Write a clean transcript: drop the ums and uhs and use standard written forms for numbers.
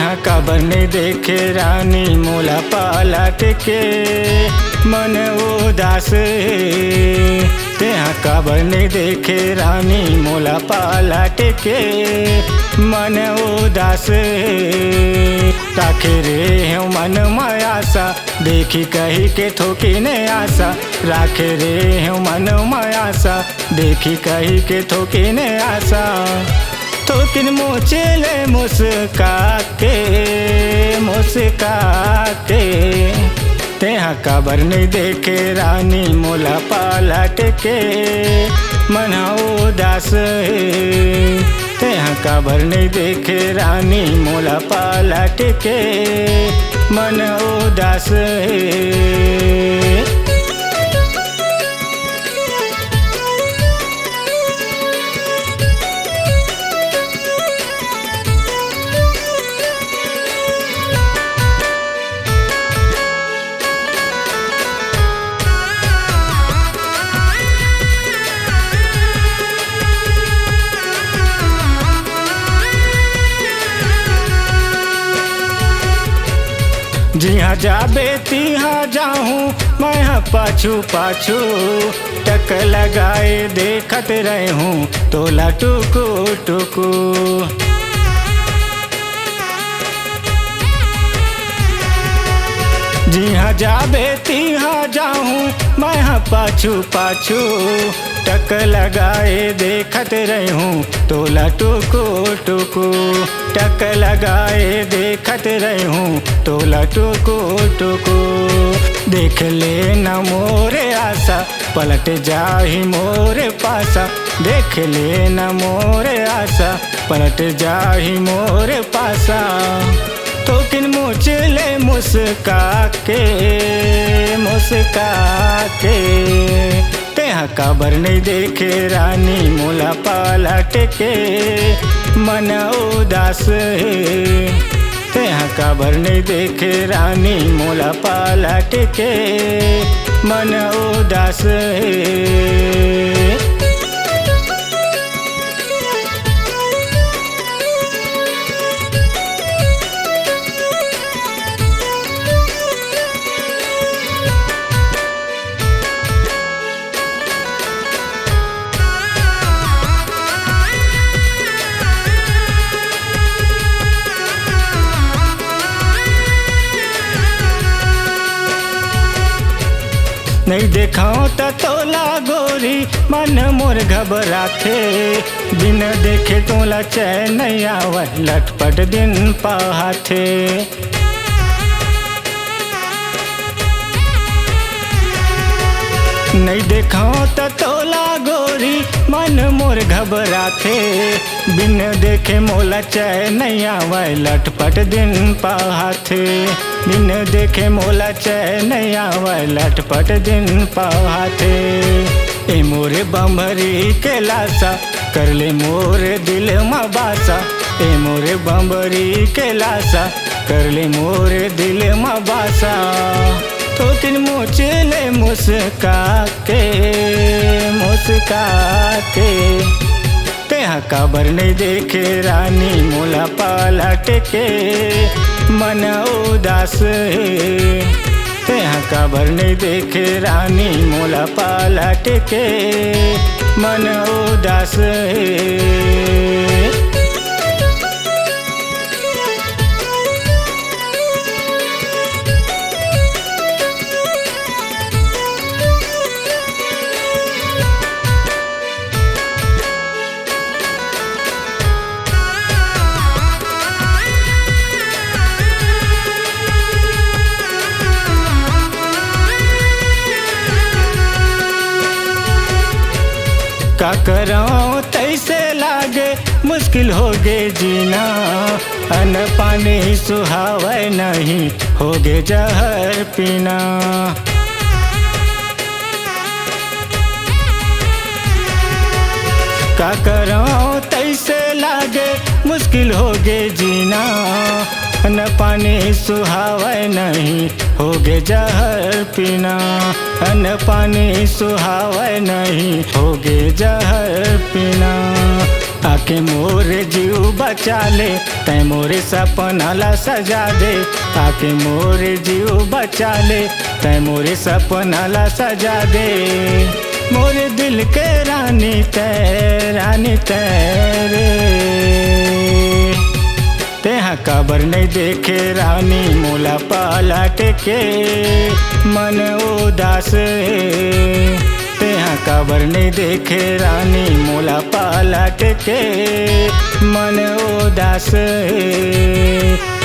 तेहा काबर नहीं देखे रानी मोला पालट के मन उदास है। तेहा काबर नहीं देखे रानी मोला पालट के मन उदास है। ताके रे हूँ मन में आशा देखी कही के थोकी ने आशा राखे रे हूँ मन में आशा देखी कही के थोकी ने आशा थोकिन मुचले मुस्का के तेहा काबर नहीं देखे रानी मोला पालट के मन उदास है। तेहा काबर नहीं देखे रानी मोला पालट के मन उदास है। जिहाँ जाबे तिहाँ जाऊँ मैं पाछू पाछू टक लगाए देखत रहूँ तोला टुकु टुकु। जिहाँ जाबे तिहाँ जाऊँ मैं पाछू पाछू टक लगाए देखत रहूँ तोला टुकु टुकु। टक लगाए देखत रहूँ तोला टुकु टुकु। देख ले न मोरे आशा पलट जाही मोरे पासा देख ले न मोरे आशा पलट जाही मोरे पासा थोकिन मुचले मुस्का के तेहा काबर नहीं देखे रानी मोला पालट के मन उदास है। तेहा काबर नहीं देखे रानी मोला पालट के मन उदास है। नहीं देखाओ त तोला गोरी मन मोर घबराथे बिन देखे तोला चैन नहीं आवे लटपट दिन पाथे। नहीं देखाओ त तोला गोरी मन मोर घबराथे बिन देखे मोला चैन नहीं आवे लटपट दिन पाथे। बिन देखे मोला चैन नहीं आवे लटपट दिन पाथे। ए मोरे बम्बरी के लाशा कर ले मोरे दिल में बासा ए मोरे बम्बरी के लाशा कर ले मोरे दिल में बासा थोकिन मुचले मुस्का के तेहा काबर नहीं देखे रानी मोला पालट के मन उदास है। तेहा काबर नहीं देखे रानी मोला पालट के मन उदास है। का कराऊं तैसे लागे मुश्किल हो गे जीना अन्न पानी सुहावे नहीं हो गे जहर पीना। का कराऊं तैसे लागे मुश्किल हो गे जीना न पानी सुहावे नहीं हो गे जहर पीना। न पानी सुहावे नहीं हो गे जहर पीना। आके मोरे जीव बचा ले, तै मोरे सपना ला सजा दे। आके मोरे जीव बचा ले, तै मोरे सपना ला सजा दे। मोरे दिल के रानी तेरे तेहा काबर नहीं देखे रानी मोला पलट के मन उदास है। तेहा काबर नहीं देखे रानी मोला पलट के मन उदास है।